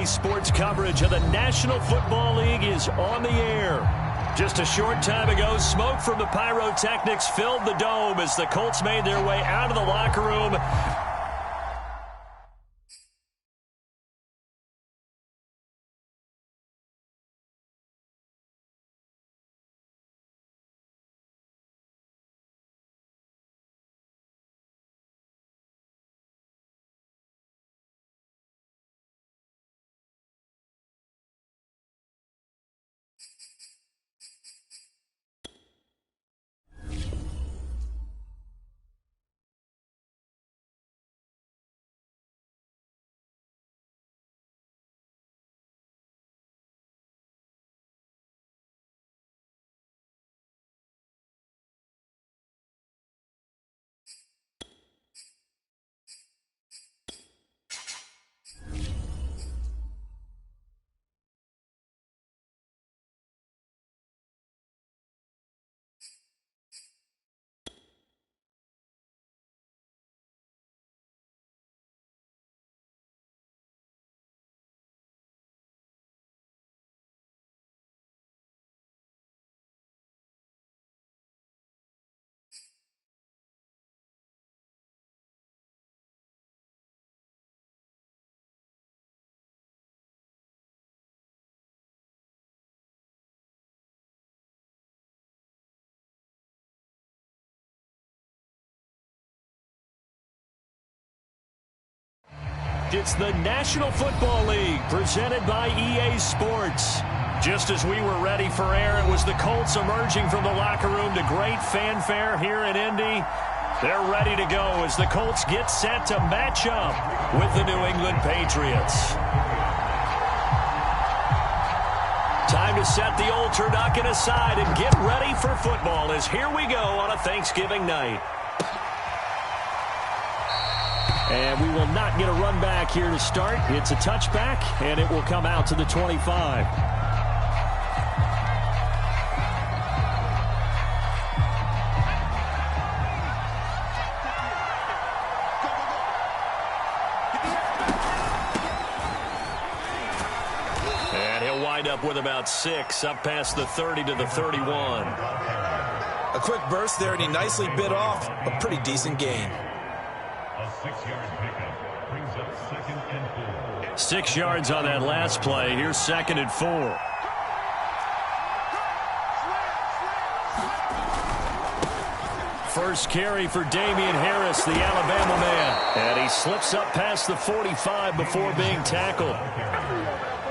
EA Sports coverage of the National Football League is on the air. Just a short time ago, smoke from the pyrotechnics filled the dome as the Colts made their way out of the locker room. It's the National Football League presented by EA Sports. Just as we were ready for air, it was the Colts emerging from the locker room to great fanfare here in Indy. They're ready to go as the Colts get set to match up with the New England Patriots. Time to set the old turducken aside and get ready for football as here we go on a Thanksgiving night. And we will not get a run back here to start. It's a touchback, and it will come out to the 25. And he'll wind up with about 6, up past the 30 to the 31. A quick burst there, and he nicely bit off a pretty decent gain. 6-yard pickup brings up 2nd and 4. 6 yards on that last play. Here's 2nd and 4. First carry for Damian Harris, the Alabama man. And he slips up past the 45 before being tackled.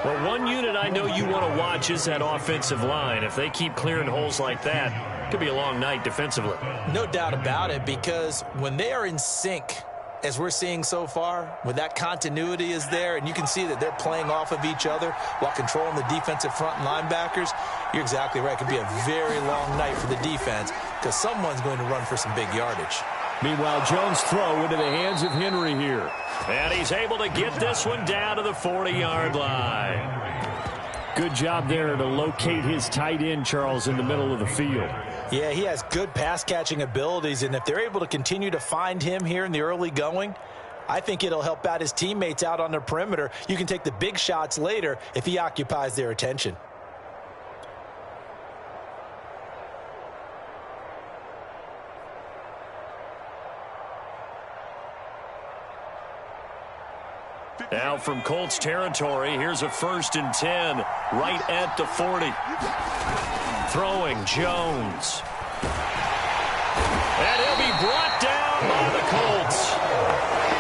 Well, one unit I know you want to watch is that offensive line. If they keep clearing holes like that, it could be a long night defensively. No doubt about it, because when they are in sync, as we're seeing so far, when that continuity is there and you can see that they're playing off of each other while controlling the defensive front and linebackers, you're exactly right. It could be a very long night for the defense because someone's going to run for some big yardage. Meanwhile, Jones' throw into the hands of Henry here. And he's able to get this one down to the 40-yard line. Good job there to locate his tight end, Charles, in the middle of the field. Yeah, he has good pass-catching abilities, and if they're able to continue to find him here in the early going, I think it'll help out his teammates out on the perimeter. You can take the big shots later if he occupies their attention. Now from Colts territory, here's a 1st and 10 right at the 40. Throwing Jones. And he'll be brought down by the Colts.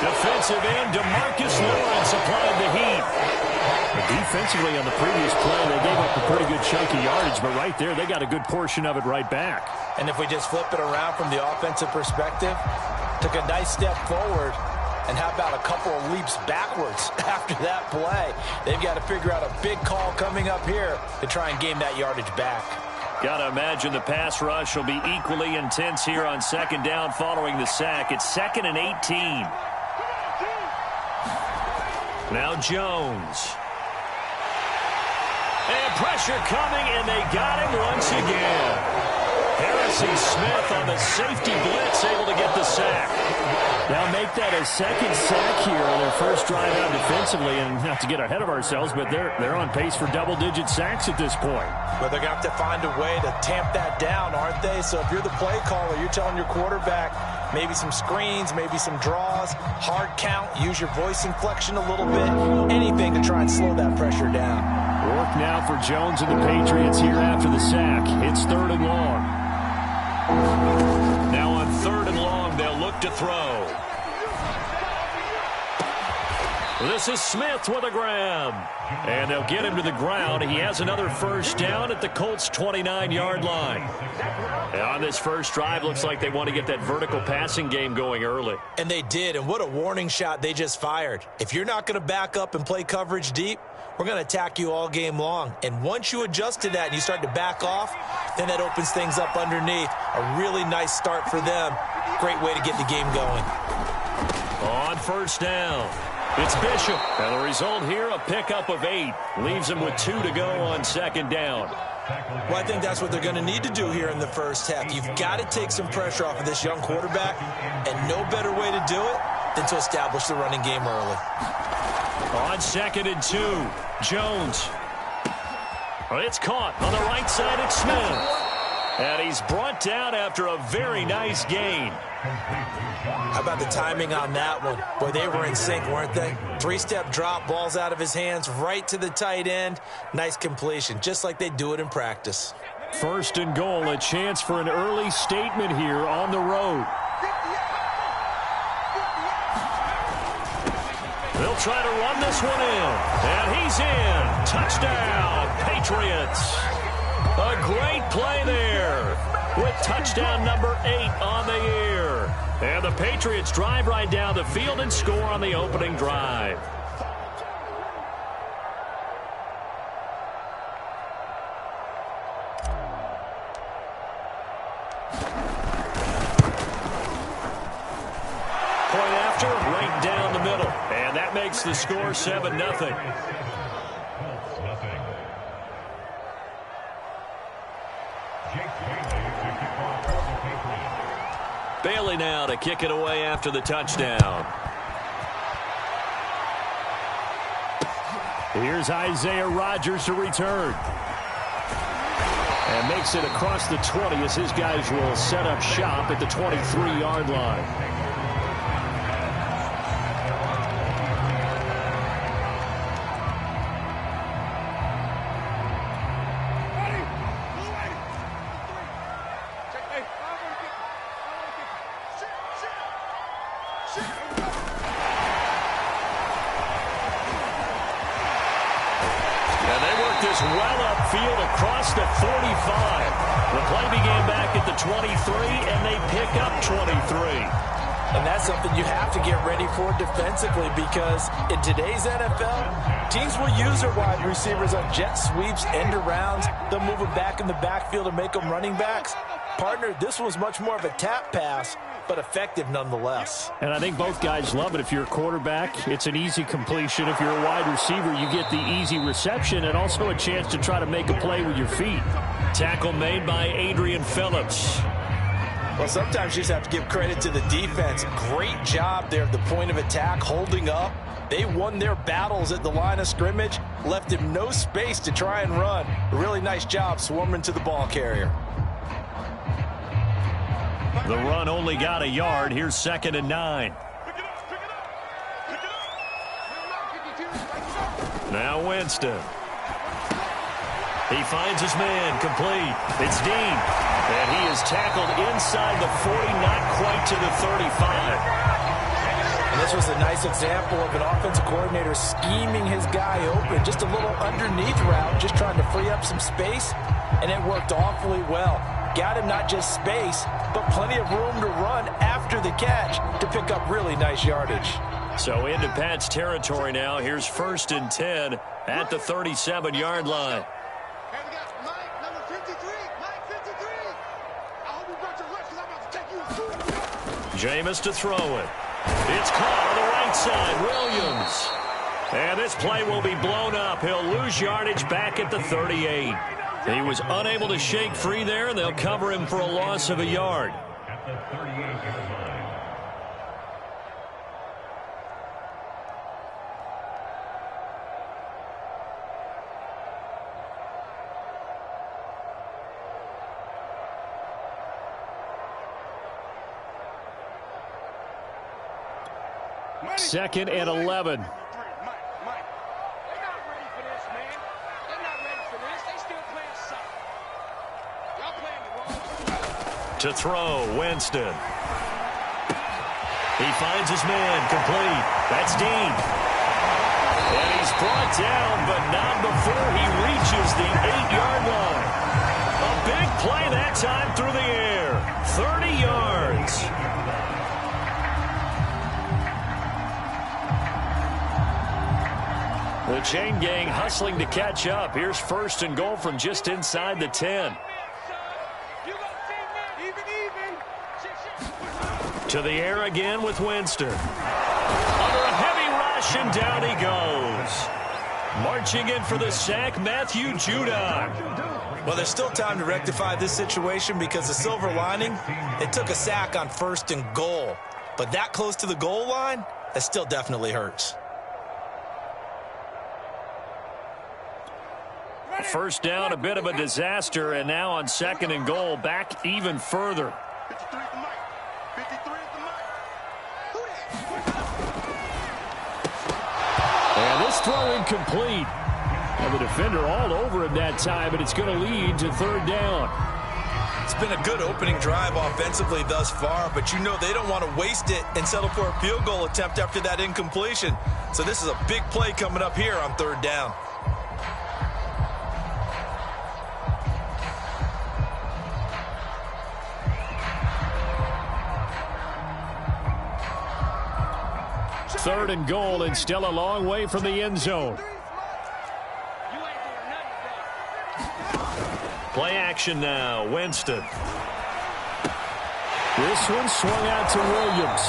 Defensive end DeMarcus Lawrence applied the heat. Defensively on the previous play, they gave up a pretty good chunk of yardage, but right there they got a good portion of it right back. And if we just flip it around from the offensive perspective, took a nice step forward. And how about a couple of leaps backwards after that play? They've got to figure out a big call coming up here to try and gain that yardage back. Got to imagine the pass rush will be equally intense here on 2nd down following the sack. It's 2nd and 18. Now Jones. And pressure coming, and they got him once again. Harrison Smith on the safety blitz, able to get the sack. Now make that a second sack here on their first drive out defensively, and not to get ahead of ourselves, but they're on pace for double-digit sacks at this point. But they're going to have to find a way to tamp that down, aren't they? So if you're the play caller, you're telling your quarterback maybe some screens, maybe some draws, hard count, use your voice inflection a little bit, anything to try and slow that pressure down. Work now for Jones and the Patriots here after the sack. It's 3rd and long. Now on 3rd and long, they'll look to throw. This is Smith with a grab. And they'll get him to the ground. He has another first down at the Colts' 29-yard line. And on this first drive, looks like they want to get that vertical passing game going early. And they did, and what a warning shot they just fired. If you're not going to back up and play coverage deep, we're going to attack you all game long. And once you adjust to that and you start to back off, then that opens things up underneath. A really nice start for them. Great way to get the game going. On first down, it's Bishop. And the result here, a pickup of 8. Leaves them with 2 to go on 2nd down. Well, I think that's what they're going to need to do here in the first half. You've got to take some pressure off of this young quarterback, and no better way to do it than to establish the running game early. On 2nd and 2, Jones. It's caught on the right side. It's Smith. And he's brought down after a very nice gain. How about the timing on that one? Boy, they were in sync, weren't they? 3-step drop, balls out of his hands, right to the tight end. Nice completion, just like they do it in practice. 1st and goal, a chance for an early statement here on the road. They'll try to run this one in. And he's in. Touchdown, Patriots. A great play there with touchdown number 8 on the year. And the Patriots drive right down the field and score on the opening drive. Point after, right down the middle. And that makes the score 7-0. Bailey now to kick it away after the touchdown. Here's Isaiah Rodgers to return. And makes it across the 20 as his guys will set up shop at the 23-yard line. Well upfield across the 45. The play began back at the 23, and they pick up 23. And that's something you have to get ready for defensively, because in today's NFL, teams will use their wide receivers on jet sweeps, end arounds. They'll move them back in the backfield and make them running backs. Partner, this was much more of a tap pass, but effective nonetheless. And I think both guys love it. If you're a quarterback, it's an easy completion. If you're a wide receiver, you get the easy reception and also a chance to try to make a play with your feet. Tackle made by Adrian Phillips. Well, sometimes you just have to give credit to the defense. Great job there at the point of attack, holding up. They won their battles at the line of scrimmage, left him no space to try and run. A really nice job swarming to the ball carrier. The run only got a yard. Here's 2nd and 9. Now Winston. He finds his man, complete. It's Dean. And he is tackled inside the 40, not quite to the 35. And this was a nice example of an offensive coordinator scheming his guy open. Just a little underneath route, just trying to free up some space, and it worked awfully well. Got him not just space, but plenty of room to run after the catch to pick up really nice yardage. So into Pat's territory now. Here's 1st and 10 at the 37-yard line. Jameis to throw it. It's caught on the right side. Williams. And this play will be blown up. He'll lose yardage back at the 38. He was unable to shake free there, and they'll cover him for a loss of a yard. At the 38-yard line. Second and 11. To throw, Winston. He finds his man, complete. That's deep. And he's brought down, but not before he reaches the 8-yard line. A big play that time through the air. 30 yards. The chain gang hustling to catch up. Here's first and goal from just inside the 10. To the air again with Winston. Under a heavy rush, and down he goes. Marching in for the sack, Matthew Judon. Well, there's still time to rectify this situation because the silver lining, it took a sack on first and goal. But that close to the goal line, that still definitely hurts. First down, a bit of a disaster, and now on second and goal, back even further. And this throw incomplete. And the defender all over him that time, but it's going to lead to third down. It's been a good opening drive offensively thus far, but you know they don't want to waste it and settle for a field goal attempt after that incompletion. So this is a big play coming up here on third down. Third and goal, and still a long way from the end zone. Play action now, Winston. This one swung out to Williams.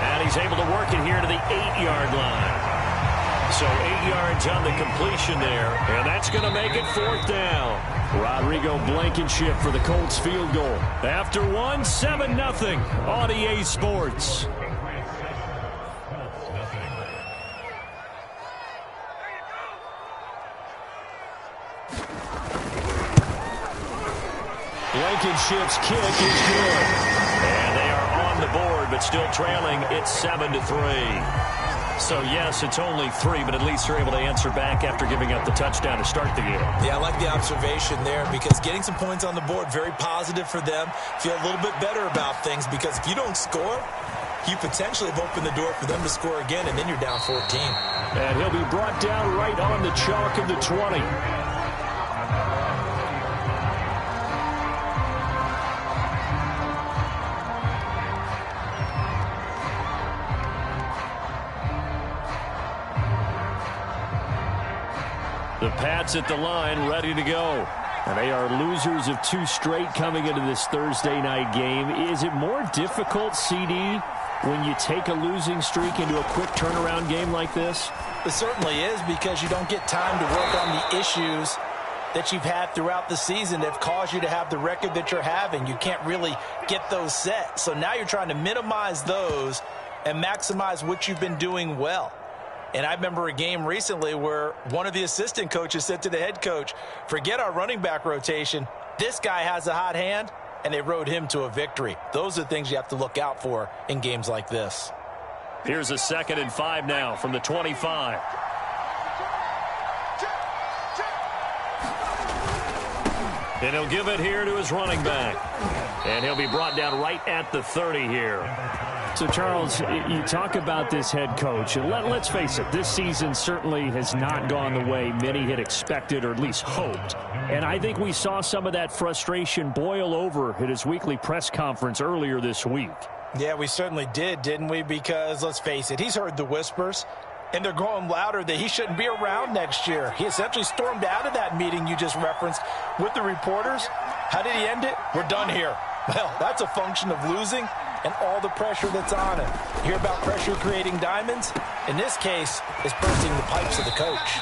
And he's able to work it here to the 8-yard line. So 8 yards on the completion there, and that's going to make it fourth down. Rodrigo Blankenship for the Colts field goal. After one, 7-0 on EA Sports. Blankenship's kick is good. And they are on the board, but still trailing. It's 7-3. So, yes, it's only 3, but at least they're able to answer back after giving up the touchdown to start the game. Yeah, I like the observation there because getting some points on the board, very positive for them. Feel a little bit better about things because if you don't score, you potentially have opened the door for them to score again, and then you're down 14. And he'll be brought down right on the chalk of the 20. The Pats at the line, ready to go. And they are losers of 2 straight coming into this Thursday night game. Is it more difficult, CD, when you take a losing streak into a quick turnaround game like this? It certainly is because you don't get time to work on the issues that you've had throughout the season that have caused you to have the record that you're having. You can't really get those set. So now you're trying to minimize those and maximize what you've been doing well. And I remember a game recently where one of the assistant coaches said to the head coach, forget our running back rotation. This guy has a hot hand, and they rode him to a victory. Those are the things you have to look out for in games like this. Here's a 2nd and 5 now from the 25. And he'll give it here to his running back. And he'll be brought down right at the 30 here. So, Charles, you talk about this head coach, and let's face it, this season certainly has not gone the way many had expected or at least hoped. And I think we saw some of that frustration boil over at his weekly press conference earlier this week. Yeah, we certainly did, didn't we? Because, let's face it, he's heard the whispers, and they're growing louder that he shouldn't be around next year. He essentially stormed out of that meeting you just referenced with the reporters. How did he end it? We're done here. Well, that's a function of losing and all the pressure that's on him. You hear about pressure creating diamonds? In this case, it's bursting the pipes of the coach.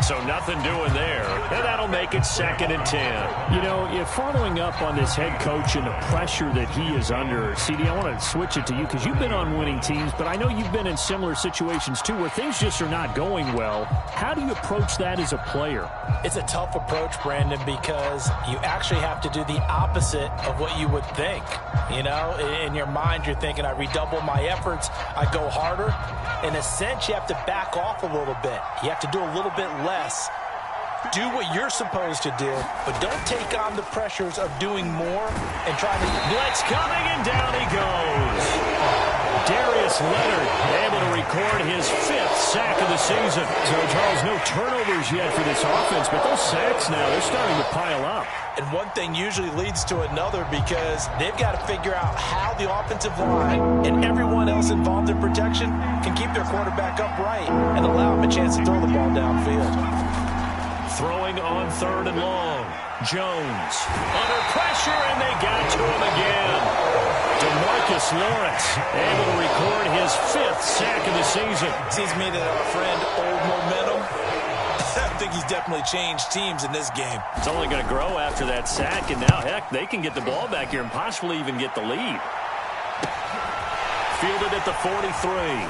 So nothing doing there, and that'll make it 2nd and 10. You know, if following up on this head coach and the pressure that he is under, CD, I want to switch it to you because you've been on winning teams, but I know you've been in similar situations too where things just are not going well. How do you approach that as a player? It's a tough approach, Brandon, because you actually have to do the opposite of what you would think. You know, in your mind, you're thinking, I redouble my efforts, I go harder. In a sense, you have to back off a little bit. You have to do a little bit less. Do what you're supposed to do, but don't take on the pressures of doing more and try to... Blitz coming, and down he goes. Darius Leonard able to record his 5th sack of the season. So, Charles, no turnovers yet for this offense, but those sacks now, they're starting to pile up. And one thing usually leads to another because they've got to figure out how the offensive line and everyone else involved in protection can keep their quarterback upright and allow him a chance to throw the ball downfield. Throwing on 3rd and long. Jones under pressure, and they got to him again. DeMarcus Lawrence able to record his 5th sack of the season. Seems to me that our friend Old Momentum, I think he's definitely changed teams in this game. It's only going to grow after that sack, and now, heck, they can get the ball back here and possibly even get the lead. Fielded at the 43.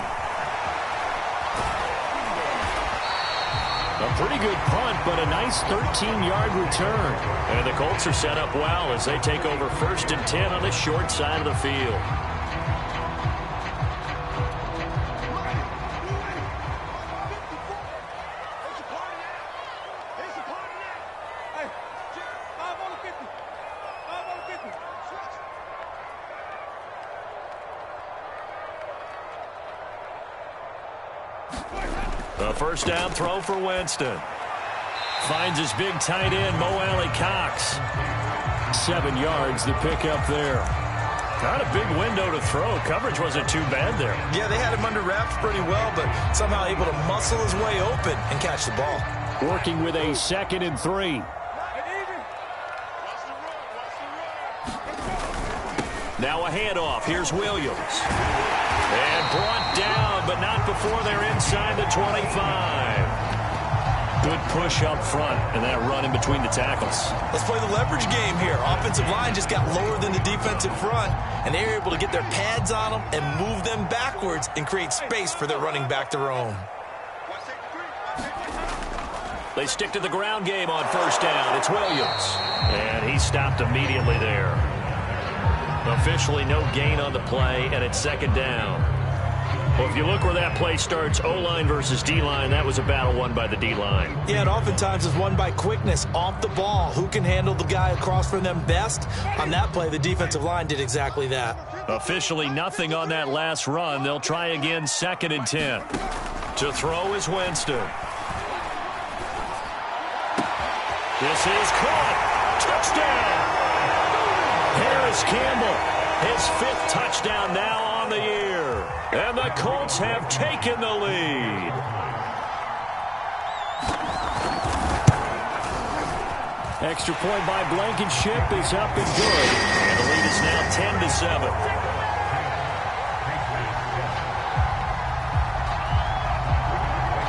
A pretty good punt, but a nice 13-yard return. And the Colts are set up well as they take over 1st and 10 on the short side of the field. A 1st down throw for Winston. Finds his big tight end, Mo Alley Cox. 7 yards, the pick up there. Not a big window to throw. Coverage wasn't too bad there. Yeah, they had him under wraps pretty well, but somehow able to muscle his way open and catch the ball. Working with a 2nd and 3. Now a handoff. Here's Williams. And brought down, but not before they're inside the 25. Good push up front, and that run in between the tackles. Let's play the leverage game here. Offensive line just got lower than the defensive front, and they were able to get their pads on them and move them backwards and create space for their running back to roam. They stick to the ground game on 1st down. It's Williams. And he stopped immediately there. Officially no gain on the play, and it's 2nd down. Well, if you look where that play starts, O-line versus D-line, that was a battle won by the D-line. Yeah, and oftentimes it's won by quickness off the ball. Who can handle the guy across from them best? On that play, the defensive line did exactly that. Officially nothing on that last run. They'll try again, 2nd and 10. To throw is Winston. This is caught. Touchdown! Harris Campbell, his 5th touchdown now on the year. And the Colts have taken the lead. Extra point by Blankenship is up and good. And the lead is now 10-7.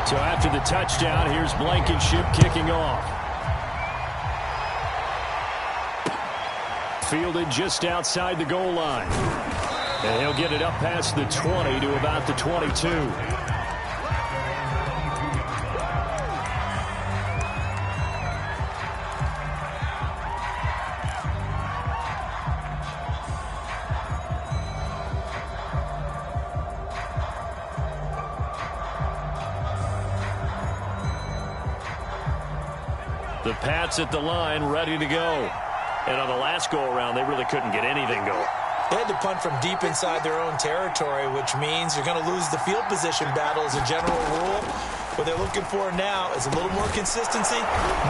So after the touchdown, here's Blankenship kicking off. Fielded just outside the goal line. And he'll get it up past the 20 to about the 22. The Pats at the line, ready to go. And on the last go-around, they really couldn't get anything going. They had to punt from deep inside their own territory, which means you're going to lose the field position battle as a general rule. What they're looking for now is a little more consistency,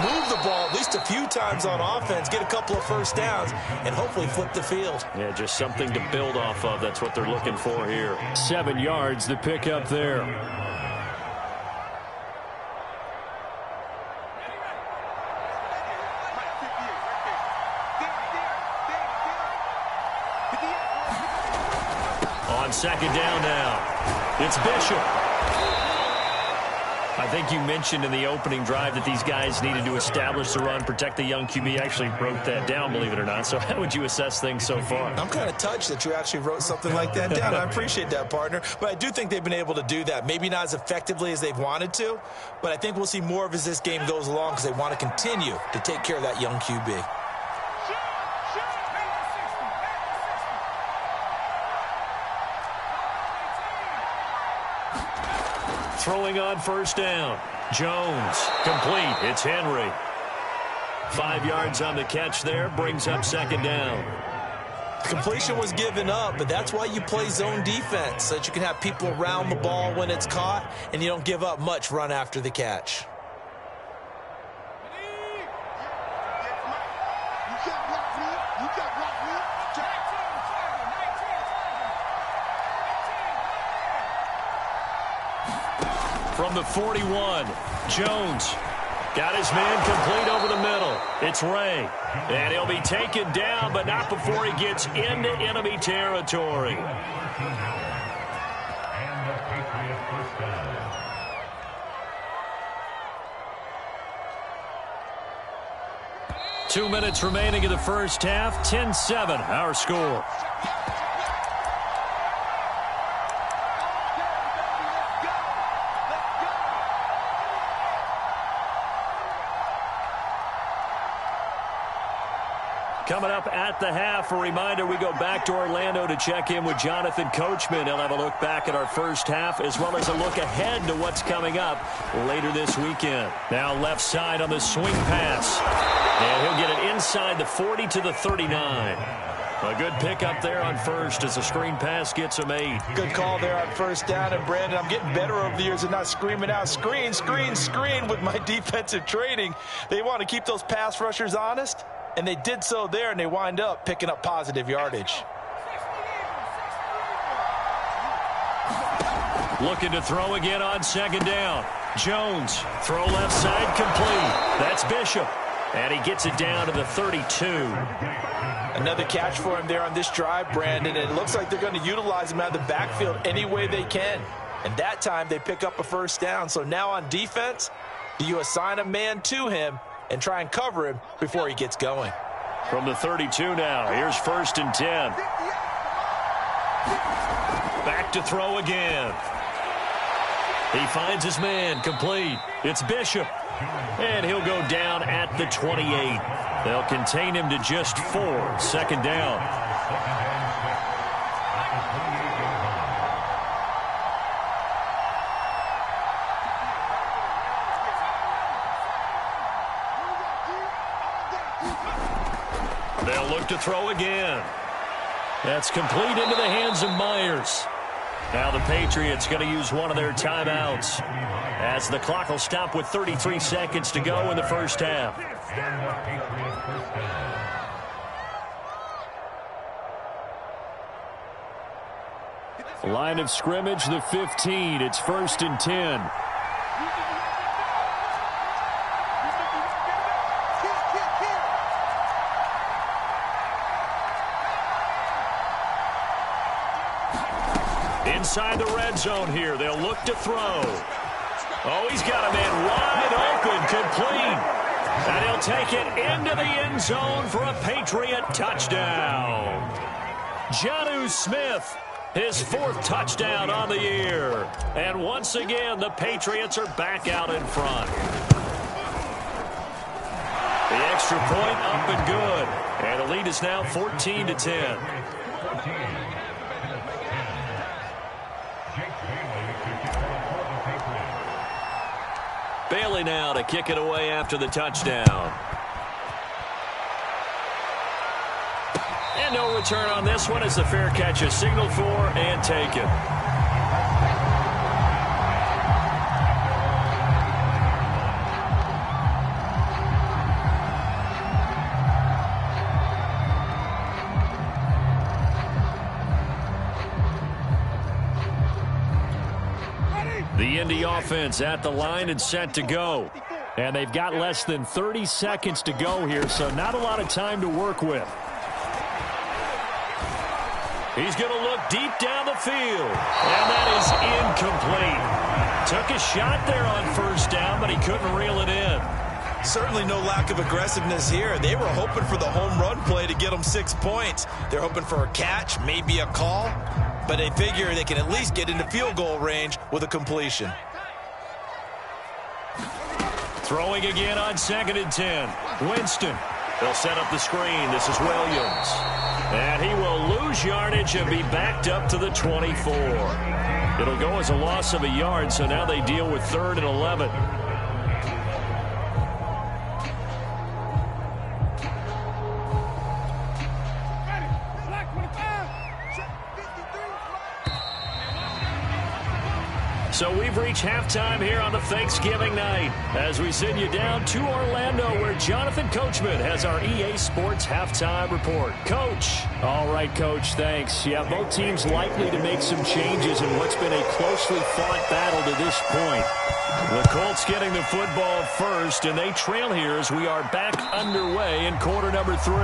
move the ball at least a few times on offense, get a couple of 1st downs, and hopefully flip the field. Yeah, just something to build off of. That's what they're looking for here. 7 yards, the pickup there. On 2nd down now, it's Bishop. I think you mentioned in the opening drive that these guys needed to establish the run, protect the young QB. I actually wrote that down, believe it or not. So how would you assess things so far? I'm kind of touched that you actually wrote something like that down. I appreciate that, partner. But I do think they've been able to do that. Maybe not as effectively as they've wanted to, but I think we'll see more of as this game goes along because they want to continue to take care of that young QB. Throwing on first down. Jones, complete. It's Henry. 5 yards on the catch there, brings up second down. Completion was given up, but that's why you play zone defense, so that you can have people around the ball when it's caught, and you don't give up much run after the catch. From the 41, Jones got his man complete over the middle. It's Ray, and he'll be taken down, but not before he gets into enemy territory. And the Patriot first down. Two minutes remaining in the first half. 10-7, our score. Coming up at the half, a reminder, we go back to Orlando to check in with Jonathan Coachman. He'll have a look back at our first half as well as a look ahead to what's coming up later this weekend. Now left side on the swing pass. And he'll get it inside the 40 to the 39. A good pickup there on first as the screen pass gets him 8. Good call there on first down. And, Brandon, I'm getting better over the years and not screaming out, screen, screen, screen with my defensive training. They want to keep those pass rushers honest, and they did so there, and they wind up picking up positive yardage. Looking to throw again on second down. Jones, throw left side, complete. That's Bishop. And he gets it down to the 32. Another catch for him there on this drive, Brandon. And it looks like they're going to utilize him out of the backfield any way they can. And that time they pick up a first down. So now on defense, do you assign a man to him and try and cover him before he gets going? From the 32 now, here's first and 10. Back to throw again. He finds his man, complete. It's Bishop. And he'll go down at the 28. They'll contain him to just 4. Second down. They'll look to throw again. That's complete into the hands of Myers. Now the Patriots going to use one of their timeouts as the clock will stop with 33 seconds to go in the first half. Line of scrimmage, the 15. It's first and 10. Inside the red zone here. They'll look to throw. Oh, he's got a man wide open, complete. And he'll take it into the end zone for a Patriot touchdown. Jonnu Smith, his 4th touchdown on the year. And once again, the Patriots are back out in front. The extra point up and good. And the lead is now 14-10. Bailey now to kick it away after the touchdown. And no return on this one as the fair catch is signaled for and taken. The Indy offense at the line and set to go. And they've got less than 30 seconds to go here, so not a lot of time to work with. He's going to look deep down the field. And that is incomplete. Took a shot there on first down, but he couldn't reel it in. Certainly no lack of aggressiveness here. They were hoping for the home run play to get them 6 points. They're hoping for a catch, maybe a call, but they figure they can at least get into field goal range with a completion. Throwing again on 2nd and 10. Winston. They'll set up the screen. This is Williams. And he will lose yardage and be backed up to the 24. It'll go as a loss of a yard, so now they deal with 3rd and 11. So we've reached halftime here on the Thanksgiving night as we send you down to Orlando where Jonathan Coachman has our EA Sports halftime report. Coach. All right, Coach, thanks. Yeah, both teams likely to make some changes in what's been a closely fought battle to this point. The Colts getting the football first, and they trail here as we are back underway in quarter number 3.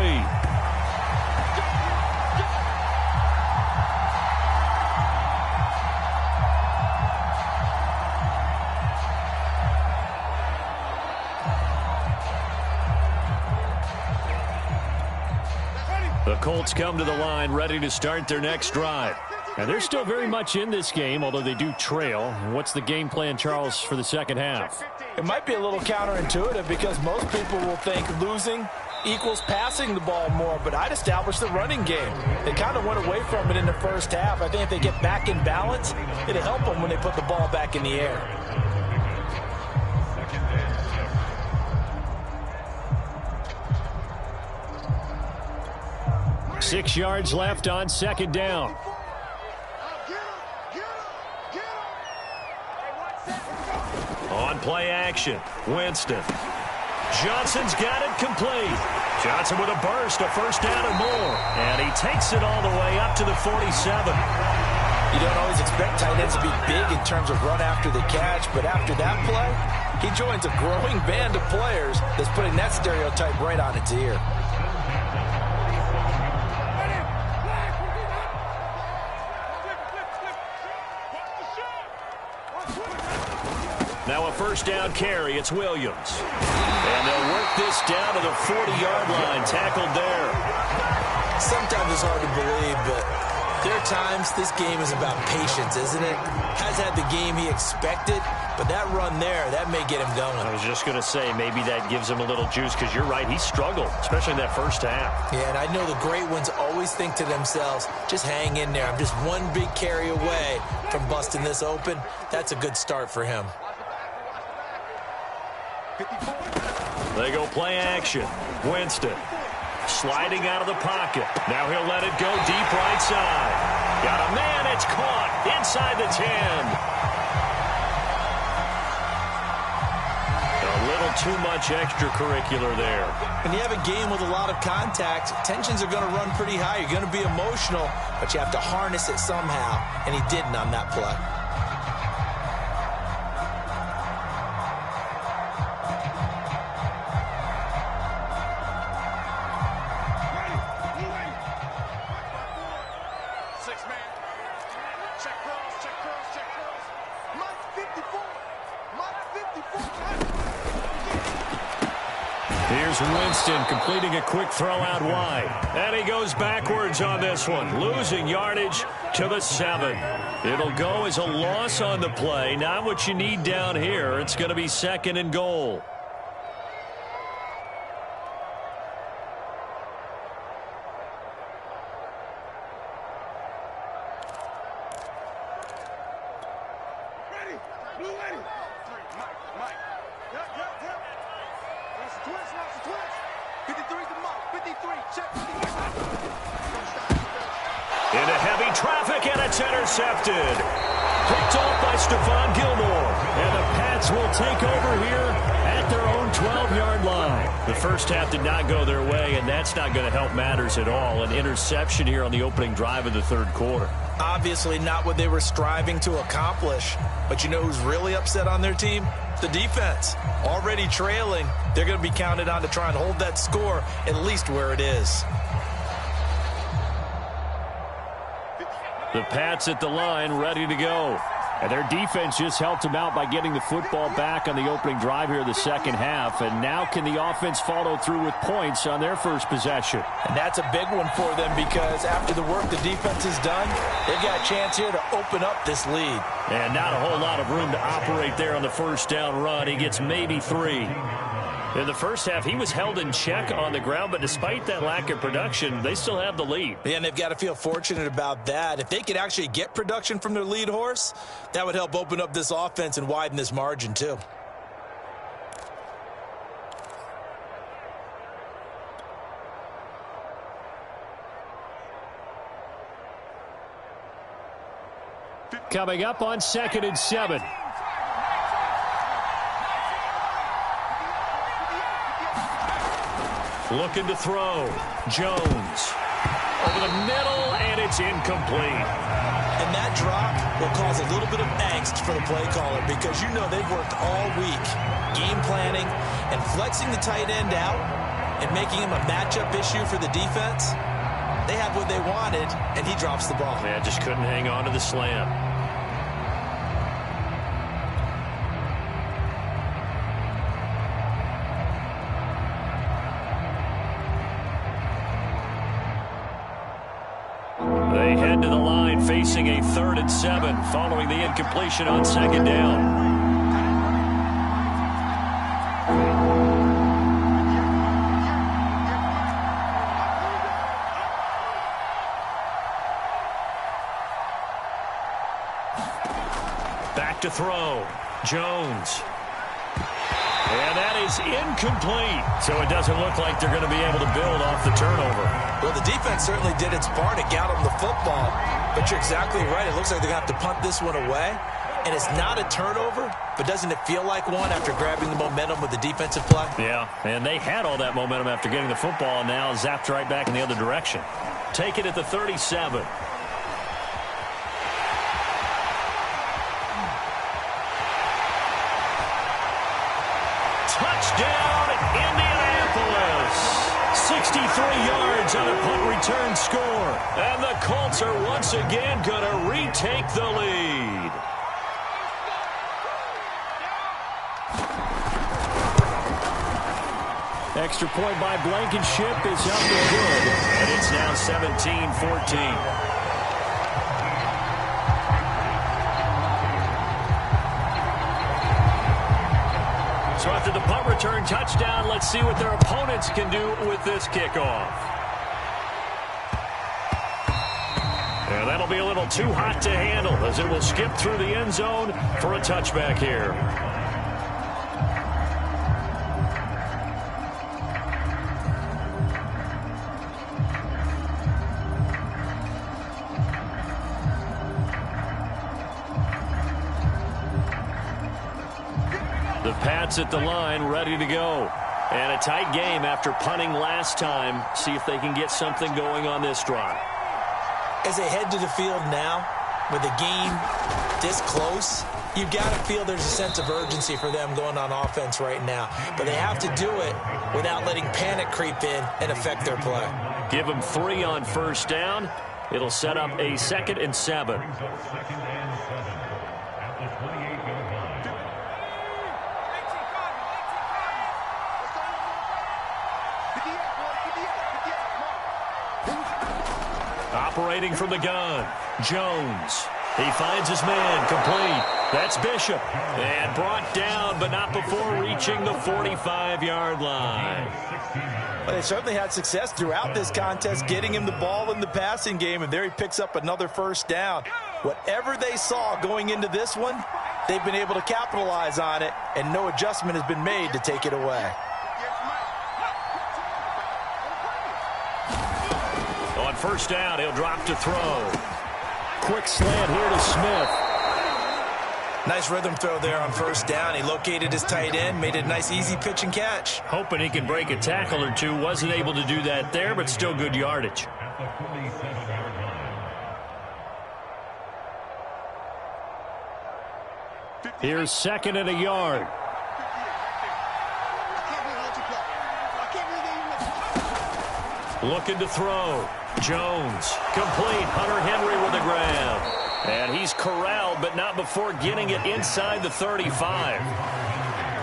The Colts come to the line ready to start their next drive. And they're still very much in this game, although they do trail. What's the game plan, Charles, for the second half? It might be a little counterintuitive because most people will think losing equals passing the ball more, but I'd establish the running game. They kind of went away from it in the first half. I think if they get back in balance, it'll help them when they put the ball back in the air. 6 yards left on 2nd down. On play action, Winston. Johnson's got it complete. Johnson with a burst, a first down and more. And he takes it all the way up to the 47. You don't always expect tight ends to be big in terms of run after the catch, but after that play, he joins a growing band of players that's putting that stereotype right on its ear. Now a first down carry. It's Williams. And they'll work this down to the 40-yard line. Tackled there. Sometimes it's hard to believe, but there are times this game is about patience, isn't it? Has had the game he expected, but that run there, that may get him going. I was just going to say, maybe that gives him a little juice, because you're right, he struggled, especially in that first half. Yeah, and I know the great ones always think to themselves, just hang in there. I'm just one big carry away from busting this open. That's a good start for him. They go play action. Winston sliding out of the pocket. Now he'll let it go deep right side. Got a man. It's caught inside the 10. A little too much extracurricular there. When you have a game with a lot of contact, tensions are going to run pretty high. You're going to be emotional, but you have to harness it somehow, and he didn't on that play. Here's Winston completing a quick throw out wide. And he goes backwards on this one, losing yardage to the 7. It'll go as a loss on the play. Not what you need down here. It's going to be 2nd and goal. Into heavy traffic, and it's intercepted. Picked off by Stephon Gilmore. And the Pats will take over here at their own 12-yard line. The first half did not go their way, and that's not going to help matters at all. An interception here on the opening drive of the third quarter. Obviously not what they were striving to accomplish. But you know who's really upset on their team? The defense. Already trailing, they're going to be counted on to try and hold that score at least where it is. The Pats at the line, ready to go. And their defense just helped them out by getting the football back on the opening drive here in the second half. And now can the offense follow through with points on their first possession? And that's a big one for them because after the work the defense has done, they've got a chance here to open up this lead. And not a whole lot of room to operate there on the first down run. He gets maybe 3. In the first half, he was held in check on the ground, but despite that lack of production, they still have the lead. Yeah, and they've got to feel fortunate about that. If they could actually get production from their lead horse, that would help open up this offense and widen this margin too. Coming up on 2nd and 7. Looking to throw. Jones. Over the middle, and it's incomplete. And that drop will cause a little bit of angst for the play caller because you know they've worked all week game planning and flexing the tight end out and making him a matchup issue for the defense. They had what they wanted, and he drops the ball. Yeah, just couldn't hang on to the slam. They head to the line facing a 3rd and 7 following the incompletion on 2nd down. Back to throw. Jones. And that is incomplete. So it doesn't look like they're going to be able to build off the turnover. Well, the defense certainly did its part. It got them the football. But you're exactly right. It looks like they're going to have to punt this one away. And it's not a turnover, but doesn't it feel like one after grabbing the momentum with the defensive play? Yeah, and they had all that momentum after getting the football and now zapped right back in the other direction. Take it at the 37. Touchdown, Indianapolis. 63 yards on a punt return score. And the Colts are once again going to retake the lead. Extra point by Blankenship is up and good. And it's now 17-14. So after the punt return touchdown, let's see what their opponents can do with this kickoff. And that'll be a little too hot to handle as it will skip through the end zone for a touchback here. The Pats at the line, ready to go. And a tight game after punting last time. See if they can get something going on this drive. As they head to the field now, with the game this close, you've got to feel there's a sense of urgency for them going on offense right now. But they have to do it without letting panic creep in and affect their play. Give them 3 on first down. It'll set up a 2nd and 7. Operating from the gun, Jones. He finds his man, complete. That's Bishop. And brought down, but not before reaching the 45-yard line. Well, they certainly had success throughout this contest, getting him the ball in the passing game, and there he picks up another first down. Whatever they saw going into this one, they've been able to capitalize on it, and no adjustment has been made to take it away. On first down, he'll drop to throw. Quick slant here to Smith. Nice rhythm throw there on first down. He located his tight end, made it a nice easy pitch and catch. Hoping he can break a tackle or two. Wasn't able to do that there, but still good yardage. Here's 2nd and a yard. Looking to throw. Jones, complete. Hunter Henry with a grab. And he's corralled, but not before getting it inside the 35.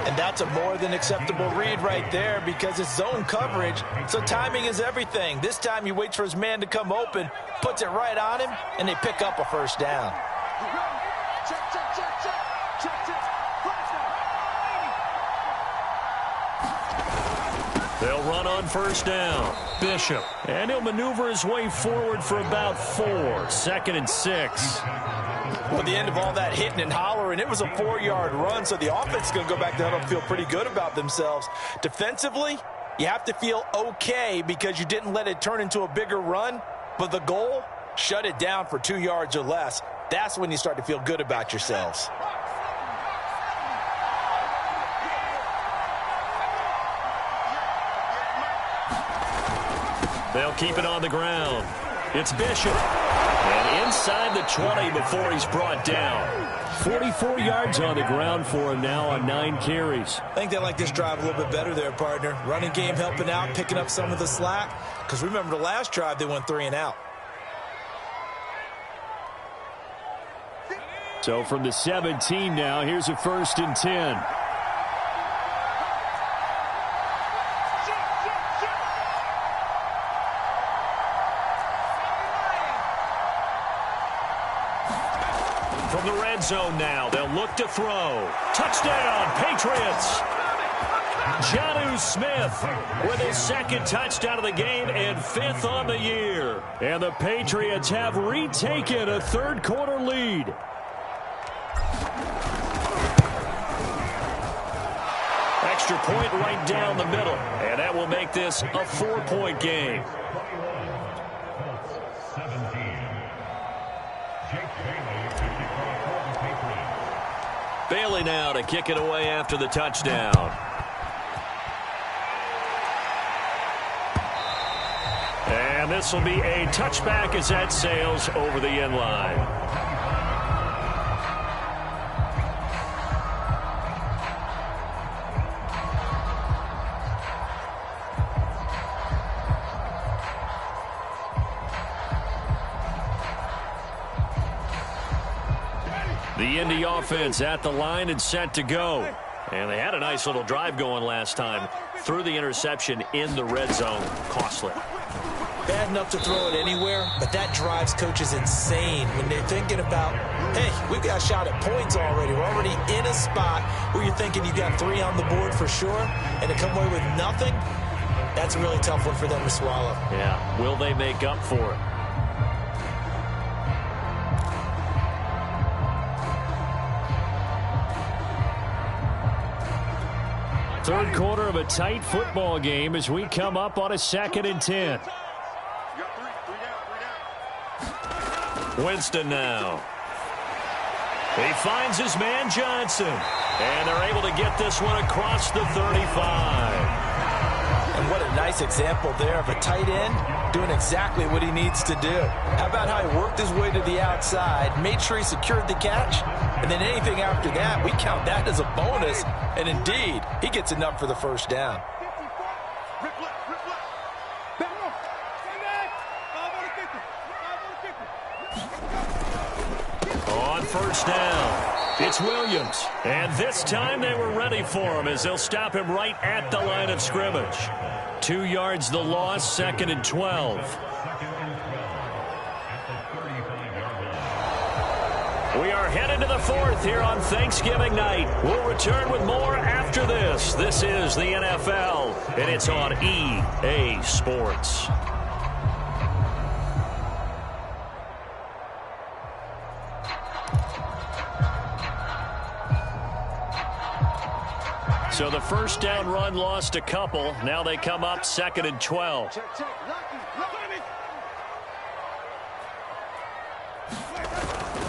And that's a more than acceptable read right there because it's zone coverage, so timing is everything. This time he waits for his man to come open, puts it right on him, and they pick up a first down. They'll run on first down. Bishop. And he'll maneuver his way forward for about 4. 2nd and 6. Well, the end of all that hitting and hollering, it was a 4-yard run, so the offense is going to go back to huddle and feel pretty good about themselves. Defensively, you have to feel okay because you didn't let it turn into a bigger run, but the goal, shut it down for 2 yards or less. That's when you start to feel good about yourselves. They'll keep it on the ground. It's Bishop. And inside the 20 before he's brought down. 44 yards on the ground for him now on 9 carries. I think they like this drive a little bit better there, partner. Running game helping out, picking up some of the slack. Because remember the last drive, they went 3 and out. So from the 17 now, here's a 1st and 10. From the red zone now, they'll look to throw. Touchdown, Patriots! Jonnu Smith with his 2nd touchdown of the game and 5th on the year. And the Patriots have retaken a 3rd quarter lead. Extra point right down the middle. And that will make this a 4-point game. Bailey now to kick it away after the touchdown. And this will be a touchback as that sails over the end line. The Indy offense at the line and set to go. And they had a nice little drive going last time. Threw the interception in the red zone. Costly. Bad enough to throw it anywhere, but that drives coaches insane when they're thinking about, hey, we've got a shot at points already. We're already in a spot where you're thinking you got 3 on the board for sure, and to come away with nothing, that's a really tough one for them to swallow. Yeah, will they make up for it? Third quarter of a tight football game as we come up on a 2nd and 10. Winston now. He finds his man Johnson. And they're able to get this one across the 35. And what a nice example there of a tight end doing exactly what he needs to do. How about how he worked his way to the outside, made sure he secured the catch, and then anything after that, we count that as a bonus. And indeed, he gets enough for the first down. On first down, it's Williams. And this time they were ready for him as they'll stop him right at the line of scrimmage. 2 yards the loss, 2nd and 12. We are headed to the 4th here on Thanksgiving night. We'll return with more after this. This is the NFL, and it's on EA Sports. So the first down run lost a couple. Now they come up 2nd and 12.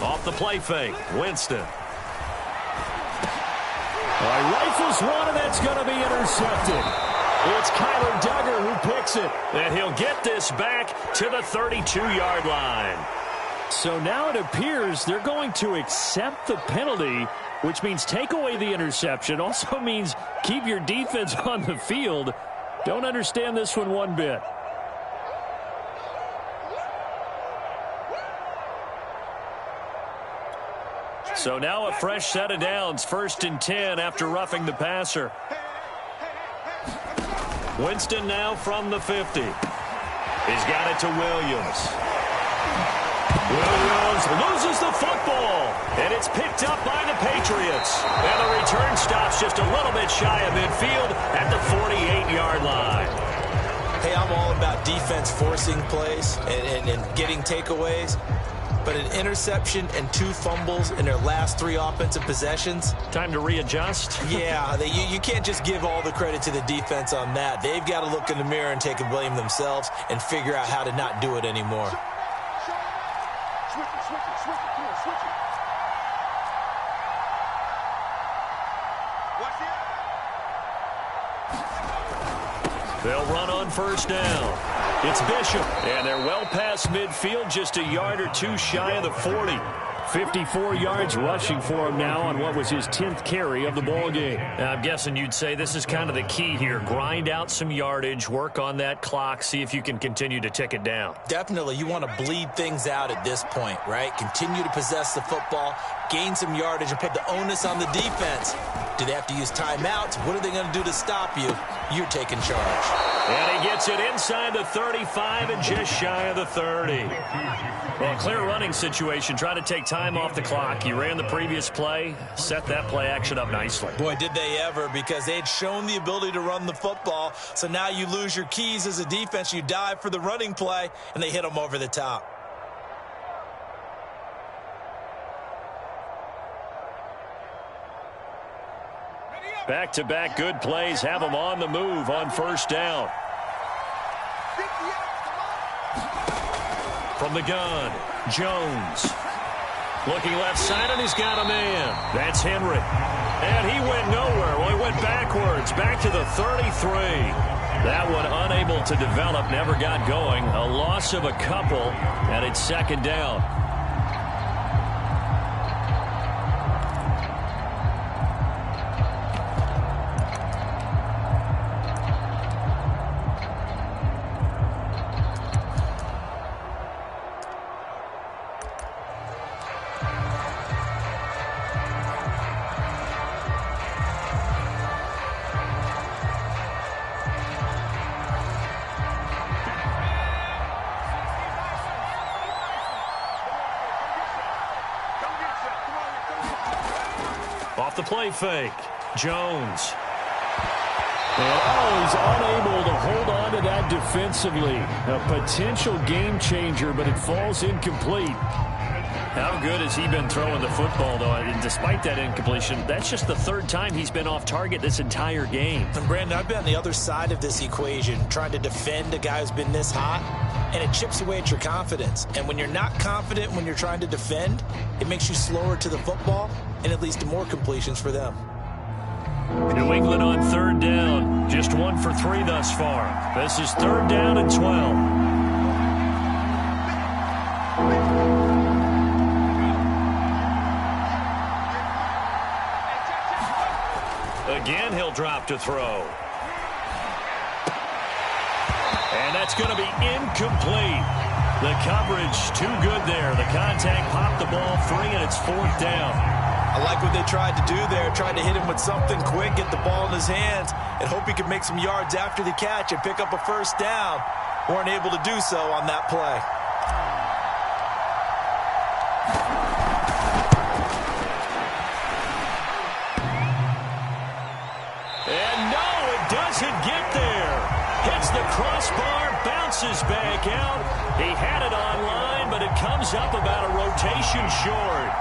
Off the play fake, Winston. Rifles one, and that's going to be intercepted. It's Kyler Duggar who picks it. And he'll get this back to the 32-yard line. So now it appears they're going to accept the penalty, which means take away the interception. Also means keep your defense on the field. Don't understand this one bit. So now a fresh set of downs, 1st and 10 after roughing the passer. Winston now from the 50. He's got it to Williams. Williams loses the football, and it's picked up by the Patriots. And the return stops just a little bit shy of midfield at the 48-yard line. Hey, I'm all about defense forcing plays and getting takeaways. But an interception and 2 fumbles in their last 3 offensive possessions. Time to readjust? Yeah, you can't just give all the credit to the defense on that. They've got to look in the mirror and take a blame themselves and figure out how to not do it anymore. They'll run on 1st down. It's Bishop, and they're well past midfield, just a yard or 2 shy of the 40. 54 yards rushing for him now on what was his 10th carry of the ball game. I'm guessing you'd say this is kind of the key here. Grind out some yardage, work on that clock, see if you can continue to tick it down. Definitely. You want to bleed things out at this point, right? Continue to possess the football, gain some yardage, and put the onus on the defense. Do they have to use timeouts? What are they going to do to stop you? You're taking charge. And he gets it inside the 35 and just shy of the 30. Well, clear running situation. Try to take time off the clock. You ran the previous play, set that play action up nicely. Boy, did they ever, because they had shown the ability to run the football. So now you lose your keys as a defense. You dive for the running play, and they hit them over the top. Back-to-back good plays have them on the move on 1st down. From the gun, Jones. Looking left side, and he's got a man. That's Henry. And he went nowhere. Well, he went backwards, back to the 33. That one unable to develop, never got going. A loss of a couple, and it's 2nd down. Off the play fake, Jones. And he's unable to hold on to that defensively. A potential game changer, but it falls incomplete. How good has he been throwing the football, though? And despite that incompletion, that's just the 3rd time he's been off target this entire game. And Brandon, I've been on the other side of this equation, trying to defend a guy who's been this hot, and it chips away at your confidence. And when you're not confident when you're trying to defend, it makes you slower to the football, and it leads to more completions for them. New England on 3rd down. Just 1 for 3 thus far. This is 3rd down and 12. Again, he'll drop to throw. And that's going to be incomplete. The coverage too good there. The contact popped the ball free, and it's 4th down. I like what they tried to do there, tried to hit him with something quick, get the ball in his hands, and hope he could make some yards after the catch and pick up a 1st down. Weren't able to do so on that play. And no, it doesn't get there. Hits the crossbar, bounces back out. He had it online, but it comes up about a rotation short.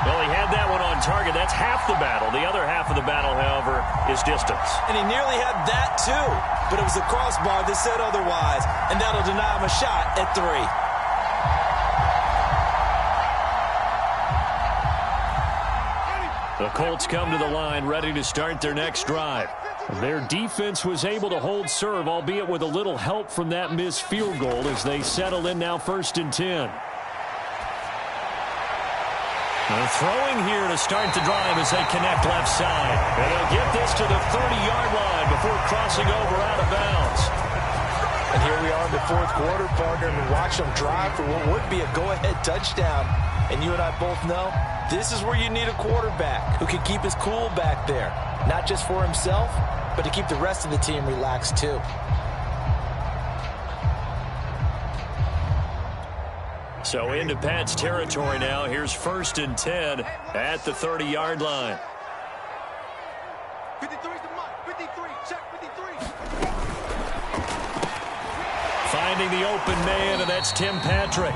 Well, he had that one on target. That's half the battle. The other half of the battle, however, is distance. And he nearly had that, too. But it was the crossbar that said otherwise. And that'll deny him a shot at 3. The Colts come to the line, ready to start their next drive. Their defense was able to hold serve, albeit with a little help from that missed field goal as they settle in now 1st and 10. They're throwing here to start the drive as they connect left side. And they'll get this to the 30-yard line before crossing over out of bounds. And here we are in the fourth quarter, partner, and watch them drive for what would be a go-ahead touchdown. And you and I both know this is where you need a quarterback who can keep his cool back there, not just for himself, but to keep the rest of the team relaxed too. So into Pat's territory now. Here's 1st and 10 at the 30-yard line. 53 is the mark. 53, check 53. Finding the open man, and that's Tim Patrick.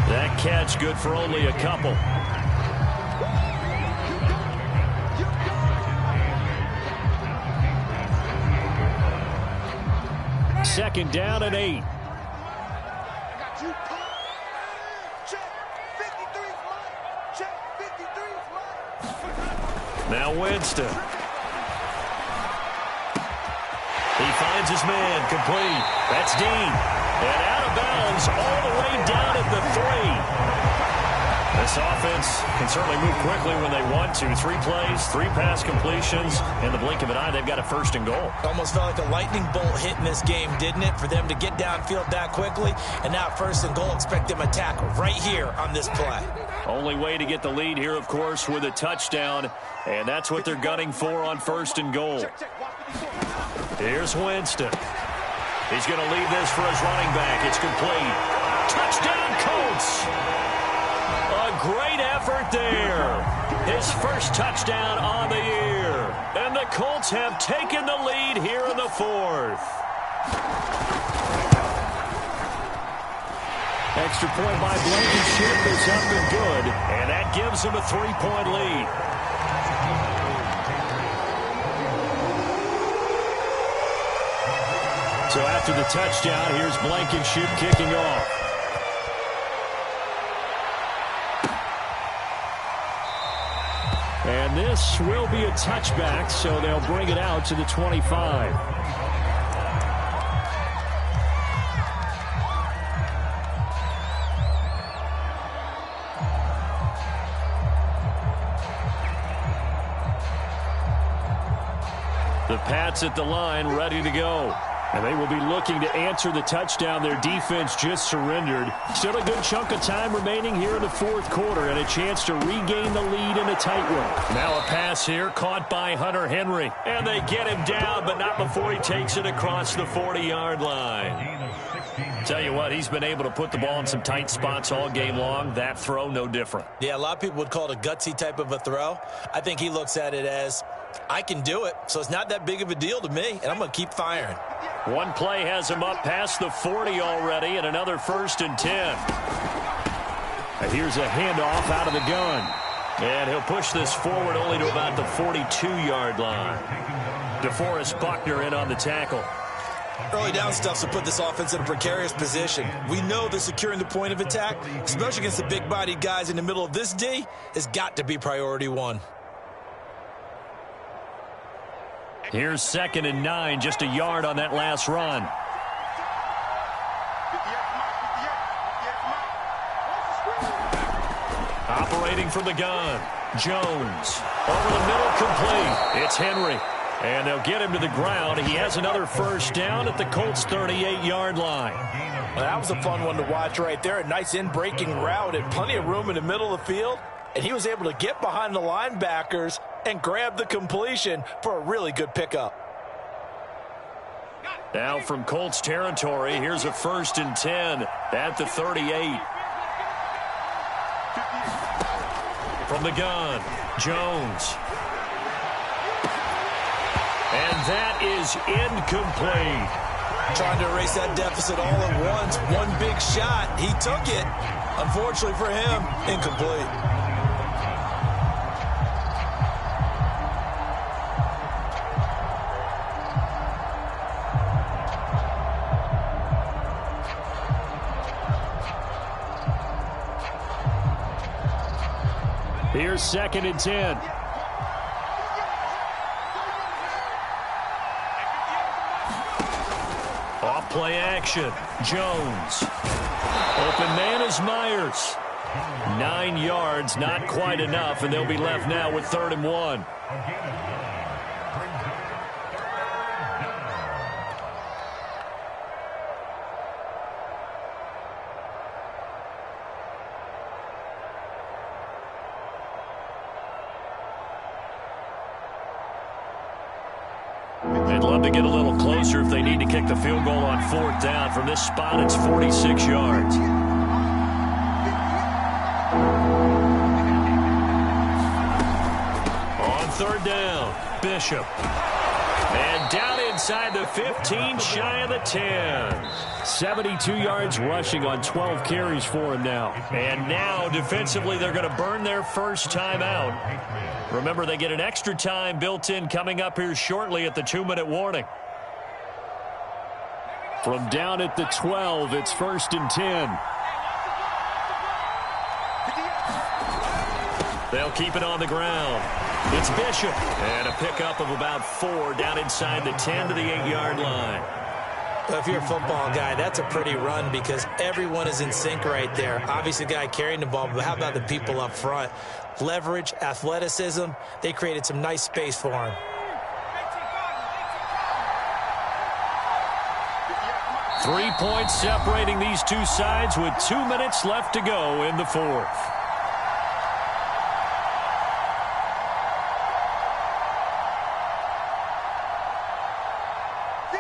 That catch good for only a couple. Second down and 8. Now Winston. He finds his man, complete. That's Dean. And out of bounds all the way down at the 3. This offense can certainly move quickly when they want to. 3 plays, 3 pass completions. In the blink of an eye, they've got a 1st and goal. Almost felt like a lightning bolt hit in this game, didn't it? For them to get downfield that quickly. And now 1st and goal, expect them attack right here on this play. Only way to get the lead here, of course, with a touchdown. And that's what they're gunning for on 1st and goal. Here's Winston. He's going to leave this for his running back. It's complete. Touchdown, Colts! A great effort there. His first touchdown on the year. And the Colts have taken the lead here in the 4th. Extra point by Blankenship is up and good. And that gives them a 3-point lead. So after the touchdown, here's Blankenship kicking off. And this will be a touchback, so they'll bring it out to the 25. The Pats at the line, ready to go. And they will be looking to answer the touchdown their defense just surrendered. Still a good chunk of time remaining here in the 4th quarter and a chance to regain the lead in a tight one. Now a pass here caught by Hunter Henry. And they get him down, but not before he takes it across the 40-yard line. Tell you what, he's been able to put the ball in some tight spots all game long. That throw, no different. Yeah, a lot of people would call it a gutsy type of a throw. I think he looks at it as, I can do it, so it's not that big of a deal to me, and I'm going to keep firing. One play has him up past the 40 already, and another 1st and 10. And here's a handoff out of the gun. And he'll push this forward only to about the 42-yard line. DeForest Buckner in on the tackle. Early down stuff to put this offense in a precarious position. We know that securing the point of attack, especially against the big-bodied guys in the middle of this D, has got to be priority 1. Here's 2nd and 9, just a yard on that last run. Operating from the gun, Jones. Over the middle, complete. It's Henry. And they'll get him to the ground. He has another 1st down at the Colts' 38-yard line. Well, that was a fun one to watch right there. A nice in-breaking route and plenty of room in the middle of the field. And he was able to get behind the linebackers and grab the completion for a really good pickup. Now from Colts territory, here's a 1st and 10 at the 38. From the gun, Jones. And that is incomplete. Trying to erase that deficit all at once. One big shot. He took it. Unfortunately for him, incomplete. Here's 2nd and 10. Off play action. Jones. Open man is Myers. 9 yards, not quite enough, and they'll be left now with 3rd and 1. They'd love to get a little closer if they need to kick the field goal on 4th down. From this spot, it's 46 yards. On 3rd down, Bishop. And down inside the 15, shy of the 10. 72 yards rushing on 12 carries for him now. And now, defensively, they're going to burn their first time out. Remember, they get an extra time built in coming up here shortly at the 2-minute warning. From down at the 12, it's 1st and 10. They'll keep it on the ground. It's Bishop. And a pickup of about 4 down inside the 10 to the 8-yard line. If you're a football guy, that's a pretty run because everyone is in sync right there. Obviously, the guy carrying the ball, but how about the people up front? Leverage, athleticism, they created some nice space for him. Three points separating these two sides with 2 minutes left to go in the 4th.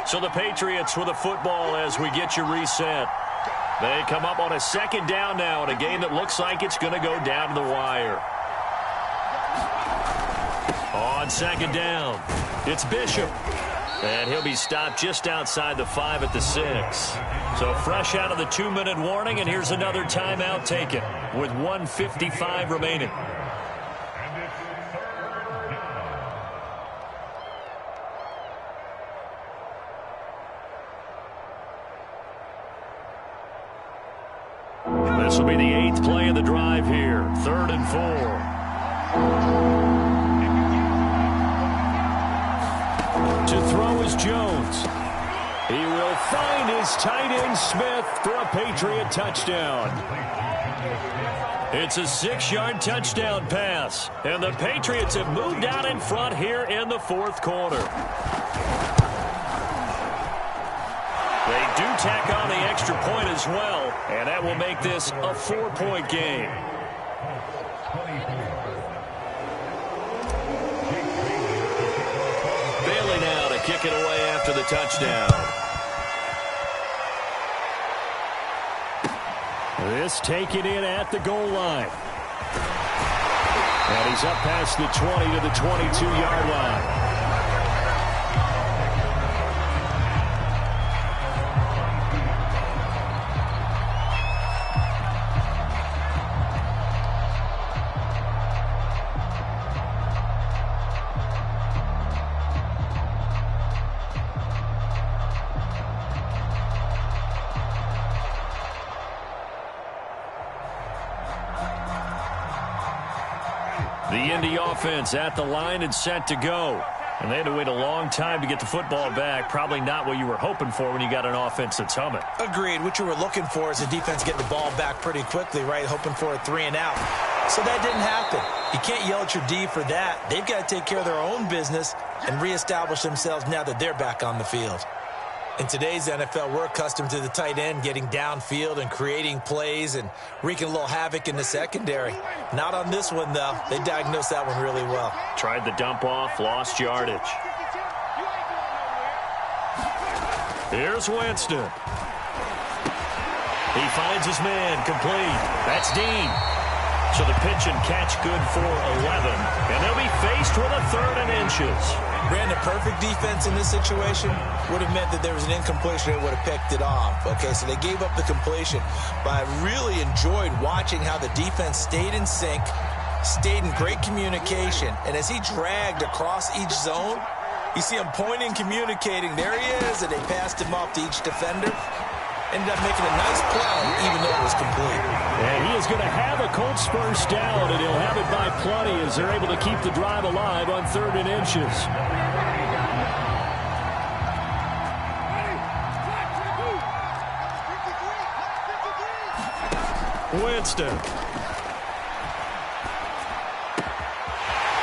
So the Patriots with a football as we get you reset. They come up on a 2nd down now in a game that looks like it's going to go down to the wire. On 2nd down, it's Bishop. And he'll be stopped just outside the 5 at the 6. So fresh out of the 2-minute warning, and here's another timeout taken with 1:55 remaining. This will be the 8th play of the drive here. 3rd and 4. To throw is Jones. He will find his tight end Smith for a Patriot touchdown. It's a 6-yard touchdown pass. And the Patriots have moved out in front here in the 4th quarter. They do tack on the extra point as well, and that will make this a 4-point game. Bailey now to kick it away after the touchdown. This taken in at the goal line. And he's up past the 20 to the 22-yard line. The Indy offense at the line and set to go. And they had to wait a long time to get the football back. Probably not what you were hoping for when you got an offense that's humming. Agreed. What you were looking for is the defense getting the ball back pretty quickly, right? Hoping for a 3 and out. So that didn't happen. You can't yell at your D for that. They've got to take care of their own business and reestablish themselves now that they're back on the field. In today's NFL, we're accustomed to the tight end getting downfield and creating plays and wreaking a little havoc in the secondary. Not on this one, though. They diagnosed that one really well. Tried the dump off, lost yardage. Here's Winston. He finds his man, complete. That's Dean. So the pitch and catch good for 11. And they'll be faced with a 3rd and inches. Brandon, perfect defense in this situation would have meant that there was an incompletion that would have picked it off. Okay, so they gave up the completion. But I really enjoyed watching how the defense stayed in sync, stayed in great communication. And as he dragged across each zone, you see him pointing, communicating. There he is, and they passed him off to each defender. Ended up making a nice play, even though it was complete. And he is going to have a Colts first down, and he'll have it by plenty as they're able to keep the drive alive on 3rd and inches. Winston.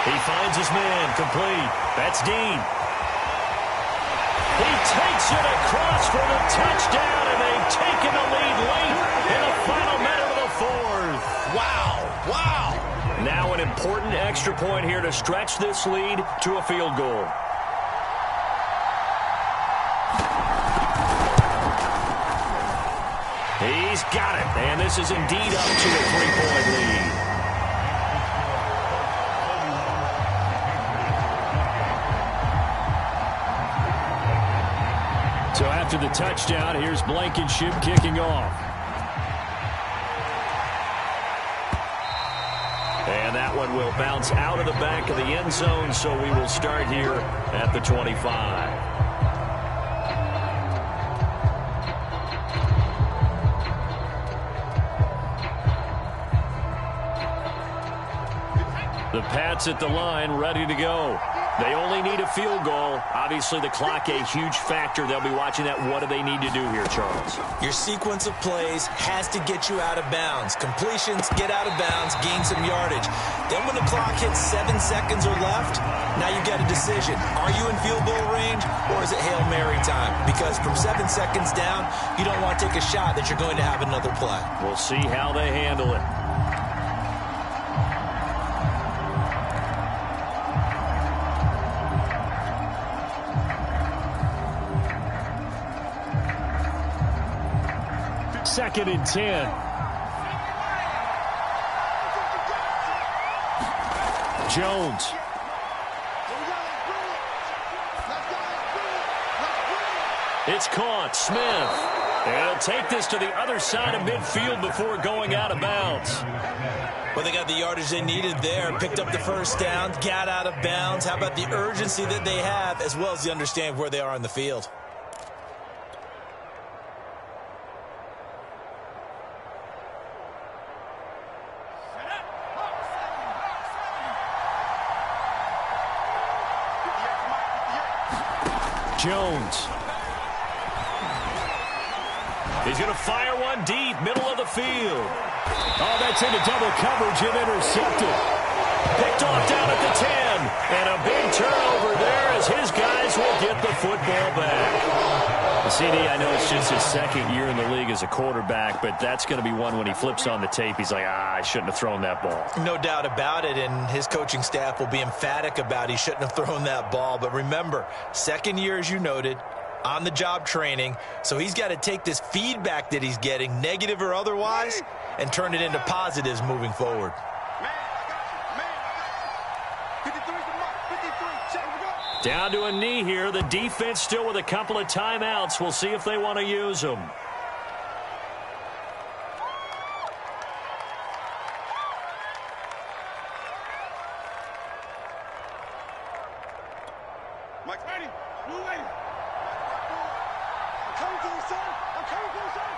He finds his man, complete. That's Dean. He takes it across for the touchdown, and they've taken the lead late in the final minute of the 4th. Wow, wow. Now an important extra point here to stretch this lead to a field goal. He's got it. And this is indeed up to a 3-point lead. So after the touchdown, here's Blankenship kicking off. And that one will bounce out of the back of the end zone, so we will start here at the 25. The Pats at the line, ready to go. They only need a field goal. Obviously, the clock a huge factor. They'll be watching that. What do they need to do here, Charles? Your sequence of plays has to get you out of bounds. Completions, get out of bounds, gain some yardage. Then when the clock hits 7 seconds or left, now you've got a decision. Are you in field goal range, or is it Hail Mary time? Because from 7 seconds down, you don't want to take a shot that you're going to have another play. We'll see how they handle it. Second and 10. Jones. It's caught. Smith. And he'll take this to the other side of midfield before going out of bounds. Well, they got the yardage they needed there. Picked up the first down. Got out of bounds. How about the urgency that they have, as well as the understanding where they are on the field? Jones. He's going to fire one deep, middle of the field. Oh, that's into double coverage and intercepted. Picked off down at the 10. And a big turnover there as his guys will get the football back. CD, I know it's just his second year in the league as a quarterback, but that's going to be one when he flips on the tape, he's like, I shouldn't have thrown that ball. No doubt about it, and his coaching staff will be emphatic about he shouldn't have thrown that ball. But remember, second year, as you noted, on-the-job training, so he's got to take this feedback that he's getting, negative or otherwise, and turn it into positives moving forward. Down to a knee here. The defense still with a couple of timeouts. We'll see if they want to use them. Mike's ready. Blue lady. I'm coming to the sun. I'm coming to the sun.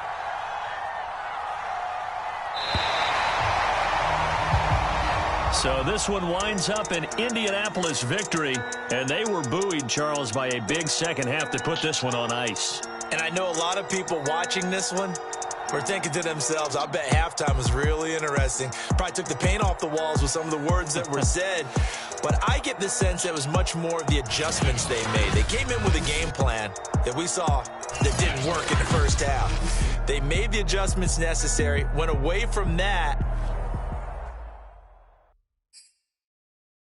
So this one winds up an Indianapolis victory, and they were buoyed, Charles, by a big second half to put this one on ice. And I know a lot of people watching this one were thinking to themselves, I bet halftime was really interesting. Probably took the paint off the walls with some of the words that were said. But I get the sense that it was much more of the adjustments they made. They came in with a game plan that we saw that didn't work in the first half. They made the adjustments necessary, went away from that,